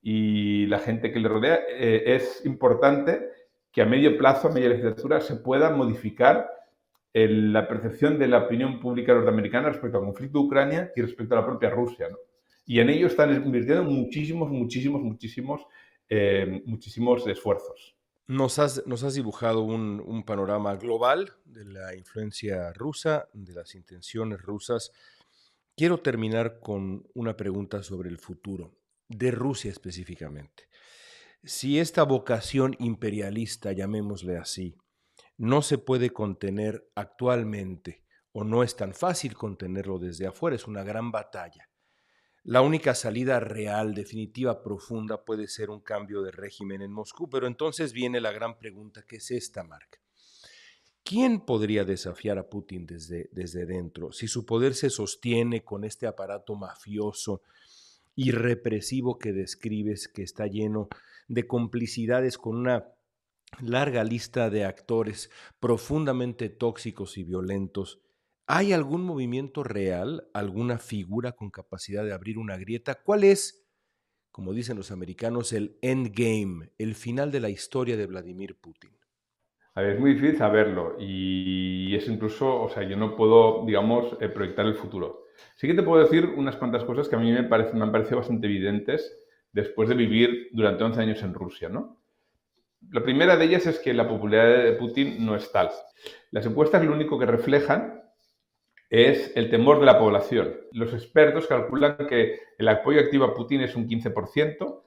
y la gente que le rodea, es importante que a medio plazo, a media legislatura, se pueda modificar la percepción de la opinión pública norteamericana respecto al conflicto de Ucrania y respecto a la propia Rusia, ¿no? Y en ello están invirtiendo muchísimos esfuerzos. Nos has dibujado un panorama global de la influencia rusa, de las intenciones rusas. Quiero terminar con una pregunta sobre el futuro, de Rusia específicamente. Si esta vocación imperialista, llamémosle así, no se puede contener actualmente, o no es tan fácil contenerlo desde afuera, es una gran batalla. La única salida real, definitiva, profunda puede ser un cambio de régimen en Moscú, pero entonces viene la gran pregunta, ¿qué es esta, Marc? ¿Quién podría desafiar a Putin desde dentro si su poder se sostiene con este aparato mafioso y represivo que describes, que está lleno de complicidades con una larga lista de actores profundamente tóxicos y violentos? ¿Hay algún movimiento real, alguna figura con capacidad de abrir una grieta? ¿Cuál es, como dicen los americanos, el endgame, el final de la historia de Vladimir Putin? A ver, es muy difícil saberlo y es incluso, o sea, yo no puedo, digamos, proyectar el futuro. Sí que te puedo decir unas cuantas cosas que a mí me han parecido bastante evidentes después de vivir durante 11 años en Rusia, ¿no? La primera de ellas es que la popularidad de Putin no es tal. Las encuestas lo único que reflejan es el temor de la población. Los expertos calculan que el apoyo activo a Putin es un 15%,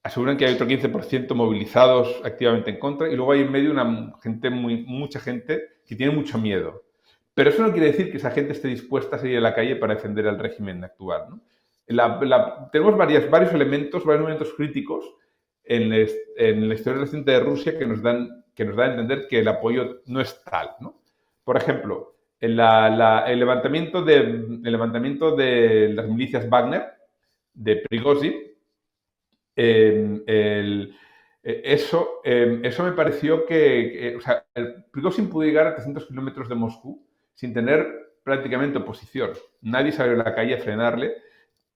aseguran que hay otro 15% movilizados activamente en contra y luego hay en medio mucha gente que tiene mucho miedo. Pero eso no quiere decir que esa gente esté dispuesta a salir a la calle para defender al régimen actual, ¿no? Tenemos varios momentos críticos en la historia reciente de Rusia que nos dan a entender que el apoyo no es tal, ¿no? Por ejemplo, el levantamiento de las milicias Wagner, de Prigozhin, eso me pareció o sea, el Prigozhin pudo llegar a 300 kilómetros de Moscú sin tener prácticamente oposición. Nadie salió a la calle a frenarle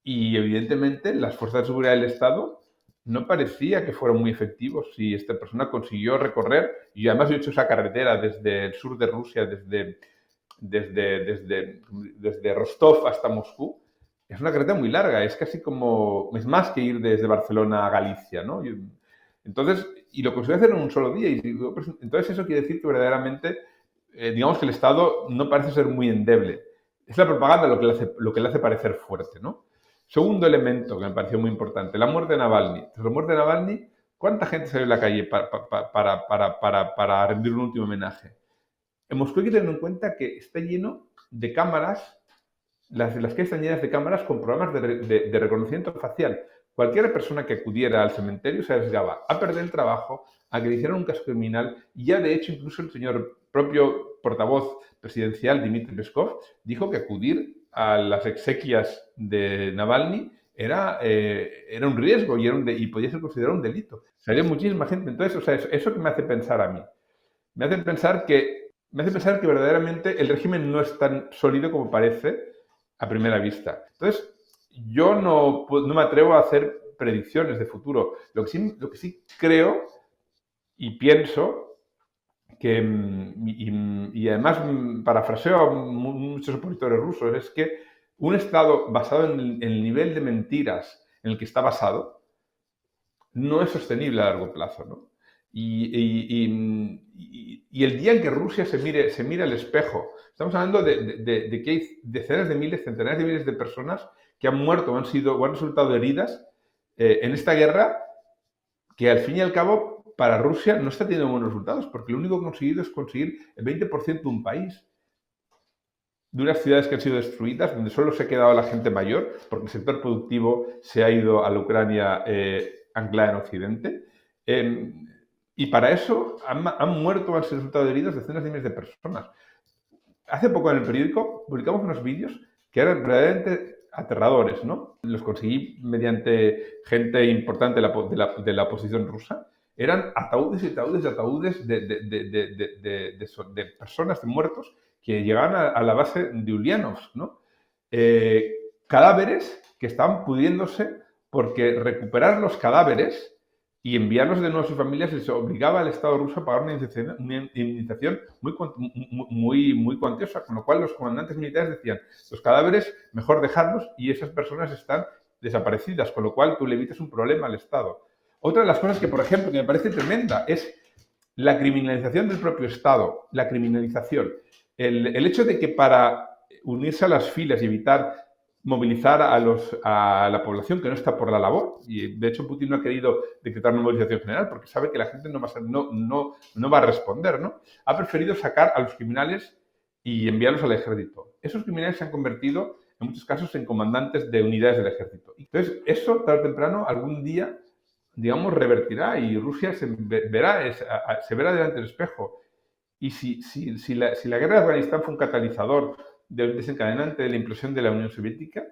y, evidentemente, las fuerzas de seguridad del Estado no parecía que fueran muy efectivos y esta persona consiguió recorrer, y además he hecho esa carretera desde el sur de Rusia, desde Rostov hasta Moscú. Es una carretera muy larga, es casi como, es más que ir desde Barcelona a Galicia, ¿no? Entonces, y lo consiguió hacer en un solo día. Entonces eso quiere decir que verdaderamente, digamos que el Estado no parece ser muy endeble. Es la propaganda lo que le hace parecer fuerte, ¿no? Segundo elemento que me pareció muy importante, la muerte de Navalny. Tras la muerte de Navalny, ¿cuánta gente salió a la calle para rendir un último homenaje? En Moscú hay que tener en cuenta que está lleno de cámaras, las que están llenas de cámaras con programas de reconocimiento facial. Cualquier persona que acudiera al cementerio se arriesgaba a perder el trabajo, a que le hicieran un caso criminal, y ya de hecho incluso el señor propio portavoz presidencial, Dmitry Peskov, dijo que acudir a las exequias de Navalny era un riesgo y podía ser considerado un delito. Salía muchísima gente. Entonces, o sea, eso que me hace pensar a mí. Me hace pensar que verdaderamente el régimen no es tan sólido como parece a primera vista. Entonces, yo no me atrevo a hacer predicciones de futuro. Lo que sí creo y pienso y además parafraseo a muchos opositores rusos, es que un Estado basado en el nivel de mentiras en el que está basado no es sostenible a largo plazo, ¿no? Y el día en que Rusia se mire al espejo, estamos hablando de que hay decenas de miles, centenares de miles de personas que han muerto o han resultado heridas en esta guerra, que al fin y al cabo para Rusia no está teniendo buenos resultados, porque lo único que ha conseguido es conseguir el 20% de un país, de unas ciudades que han sido destruidas, donde solo se ha quedado la gente mayor, porque el sector productivo se ha ido a la Ucrania anclada en Occidente. Y para eso han muerto, han resultado heridos decenas de miles de personas. Hace poco en el periódico publicamos unos vídeos que eran verdaderamente aterradores, ¿no? Los conseguí mediante gente importante de la oposición rusa. Eran ataúdes y ataúdes y ataúdes de personas, de muertos, que llegaban a la base de Ulyanovsk, ¿no? Cadáveres que estaban pudriéndose porque recuperar los cadáveres y enviarlos de nuevo a sus familias les obligaba al Estado ruso a pagar una indemnización muy cuantiosa, con lo cual los comandantes militares decían, los cadáveres mejor dejarlos y esas personas están desaparecidas, con lo cual tú le evitas un problema al Estado. Otra de las cosas que, por ejemplo, que me parece tremenda es la criminalización del propio Estado, la criminalización. El hecho de que para unirse a las filas y evitar movilizar a la población que no está por la labor, y de hecho Putin no ha querido decretar una movilización general porque sabe que la gente no va a responder, ¿no? Ha preferido sacar a los criminales y enviarlos al ejército. Esos criminales se han convertido en muchos casos en comandantes de unidades del ejército. Entonces, eso tarde o temprano algún día, digamos, revertirá y Rusia se verá delante del espejo. Y si la guerra de Afganistán fue un catalizador desencadenante de la implosión de la Unión Soviética,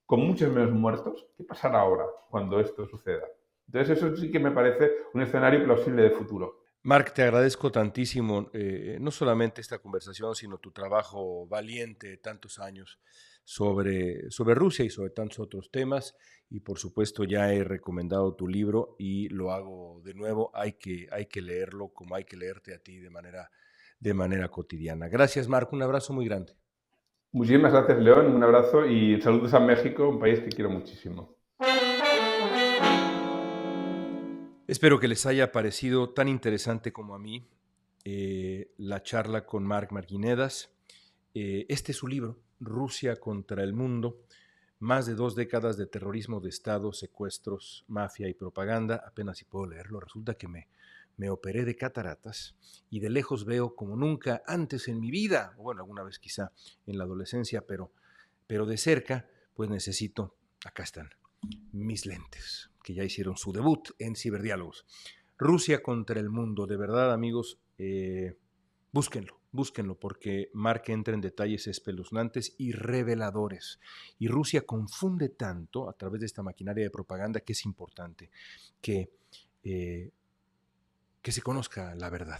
con muchos menos muertos, ¿qué pasará ahora cuando esto suceda? Entonces eso sí que me parece un escenario plausible de futuro. Marc, te agradezco tantísimo, no solamente esta conversación, sino tu trabajo valiente de tantos años sobre Rusia y sobre tantos otros temas. Y por supuesto ya he recomendado tu libro y lo hago de nuevo. Hay que leerlo como hay que leerte a ti de manera cotidiana. Gracias, Marc. Un abrazo muy grande. Muchísimas gracias, León. Un abrazo y saludos a México, un país que quiero muchísimo. Espero que les haya parecido tan interesante como a mí la charla con Marc Marginedas. Este es su libro, Rusia contra el mundo, más de 2 décadas de terrorismo de Estado, secuestros, mafia y propaganda. Apenas si puedo leerlo, resulta que me operé de cataratas y de lejos veo como nunca antes en mi vida, bueno, alguna vez quizá en la adolescencia, pero de cerca, pues necesito, acá están, mis lentes, que ya hicieron su debut en Ciberdiálogos. Rusia contra el mundo, de verdad, amigos, búsquenlo, porque Marc entra en detalles espeluznantes y reveladores. Y Rusia confunde tanto a través de esta maquinaria de propaganda que es importante que se conozca la verdad.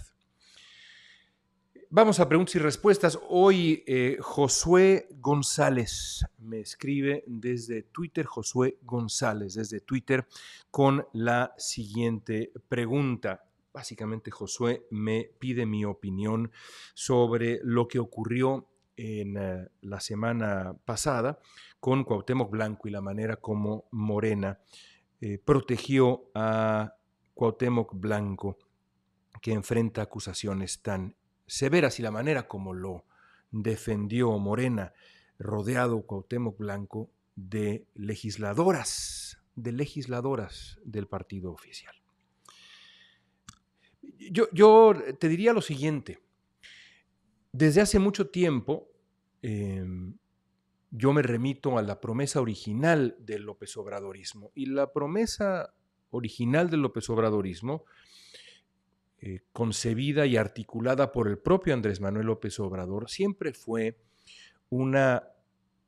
Vamos a preguntas y respuestas. Hoy Josué González me escribe desde Twitter, Josué González desde Twitter, con la siguiente pregunta. Básicamente Josué me pide mi opinión sobre lo que ocurrió en la semana pasada con Cuauhtémoc Blanco y la manera como Morena protegió a Cuauhtémoc Blanco, que enfrenta acusaciones tan severas, y la manera como lo defendió Morena, rodeado Cuauhtémoc Blanco de legisladoras del partido oficial. Yo te diría lo siguiente. Desde hace mucho tiempo yo me remito a la promesa original del López Obradorismo, y la promesa original del López Obradorismo, concebida y articulada por el propio Andrés Manuel López Obrador, siempre fue una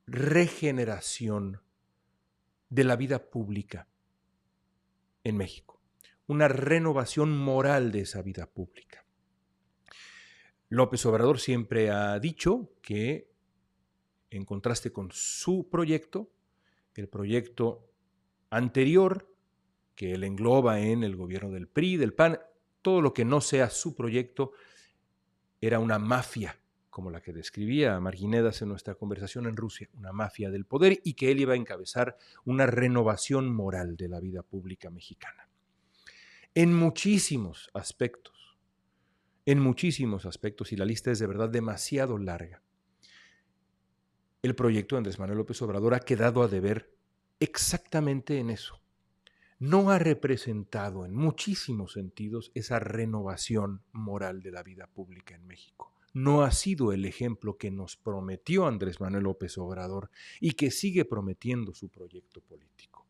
regeneración de la vida pública en México, una renovación moral de esa vida pública. López Obrador siempre ha dicho que, en contraste con su proyecto, el proyecto anterior, que él engloba en el gobierno del PRI, del PAN, todo lo que no sea su proyecto era una mafia, como la que describía Marginedas en nuestra conversación en Rusia, una mafia del poder, y que él iba a encabezar una renovación moral de la vida pública mexicana. En muchísimos aspectos, y la lista es de verdad demasiado larga, el proyecto de Andrés Manuel López Obrador ha quedado a deber exactamente en eso. no ha representado en muchísimos sentidos esa renovación moral de la vida pública en México. No ha sido el ejemplo que nos prometió Andrés Manuel López Obrador y que sigue prometiendo su proyecto político.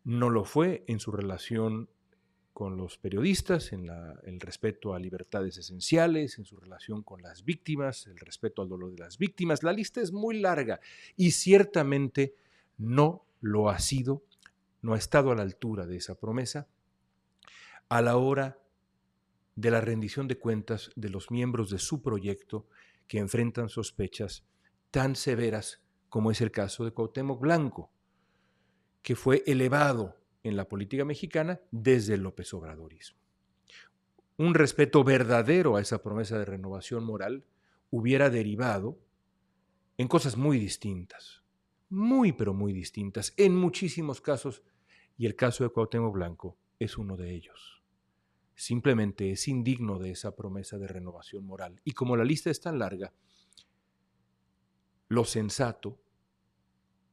No lo fue en su relación con los periodistas, en el respeto a libertades esenciales, en su relación con las víctimas, el respeto al dolor de las víctimas. La lista es muy larga y ciertamente no lo ha sido, no ha estado a la altura de esa promesa a la hora de la rendición de cuentas de los miembros de su proyecto que enfrentan sospechas tan severas como es el caso de Cuauhtémoc Blanco, que fue elevado en la política mexicana desde el López Obradorismo. Un respeto verdadero a esa promesa de renovación moral hubiera derivado en cosas muy distintas, muy pero muy distintas, en muchísimos casos, y el caso de Cuauhtémoc Blanco es uno de ellos. Simplemente es indigno de esa promesa de renovación moral. Y como la lista es tan larga, lo sensato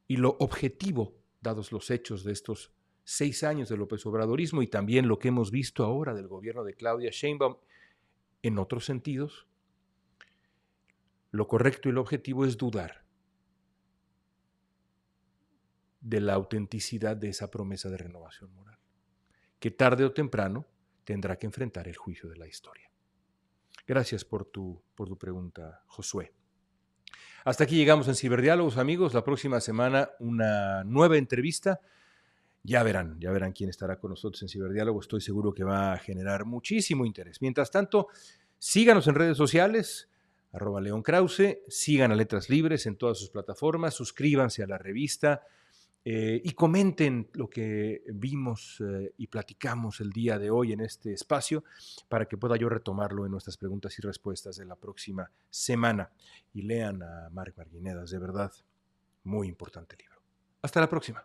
y lo objetivo, dados los hechos de estos 6 años de López Obradorismo y también lo que hemos visto ahora del gobierno de Claudia Sheinbaum en otros sentidos, lo correcto y lo objetivo es dudar de la autenticidad de esa promesa de renovación moral, que tarde o temprano tendrá que enfrentar el juicio de la historia. Gracias por tu pregunta, Josué. Hasta aquí llegamos en Ciberdiálogos, amigos. La próxima semana una nueva entrevista. Ya verán quién estará con nosotros en Ciberdiálogo. Estoy seguro que va a generar muchísimo interés. Mientras tanto, síganos en redes sociales, @LeonKrause, sigan a Letras Libres en todas sus plataformas, suscríbanse a la revista y comenten lo que vimos y platicamos el día de hoy en este espacio para que pueda yo retomarlo en nuestras preguntas y respuestas de la próxima semana. Y lean a Marc Marguinedas, de verdad, muy importante libro. Hasta la próxima.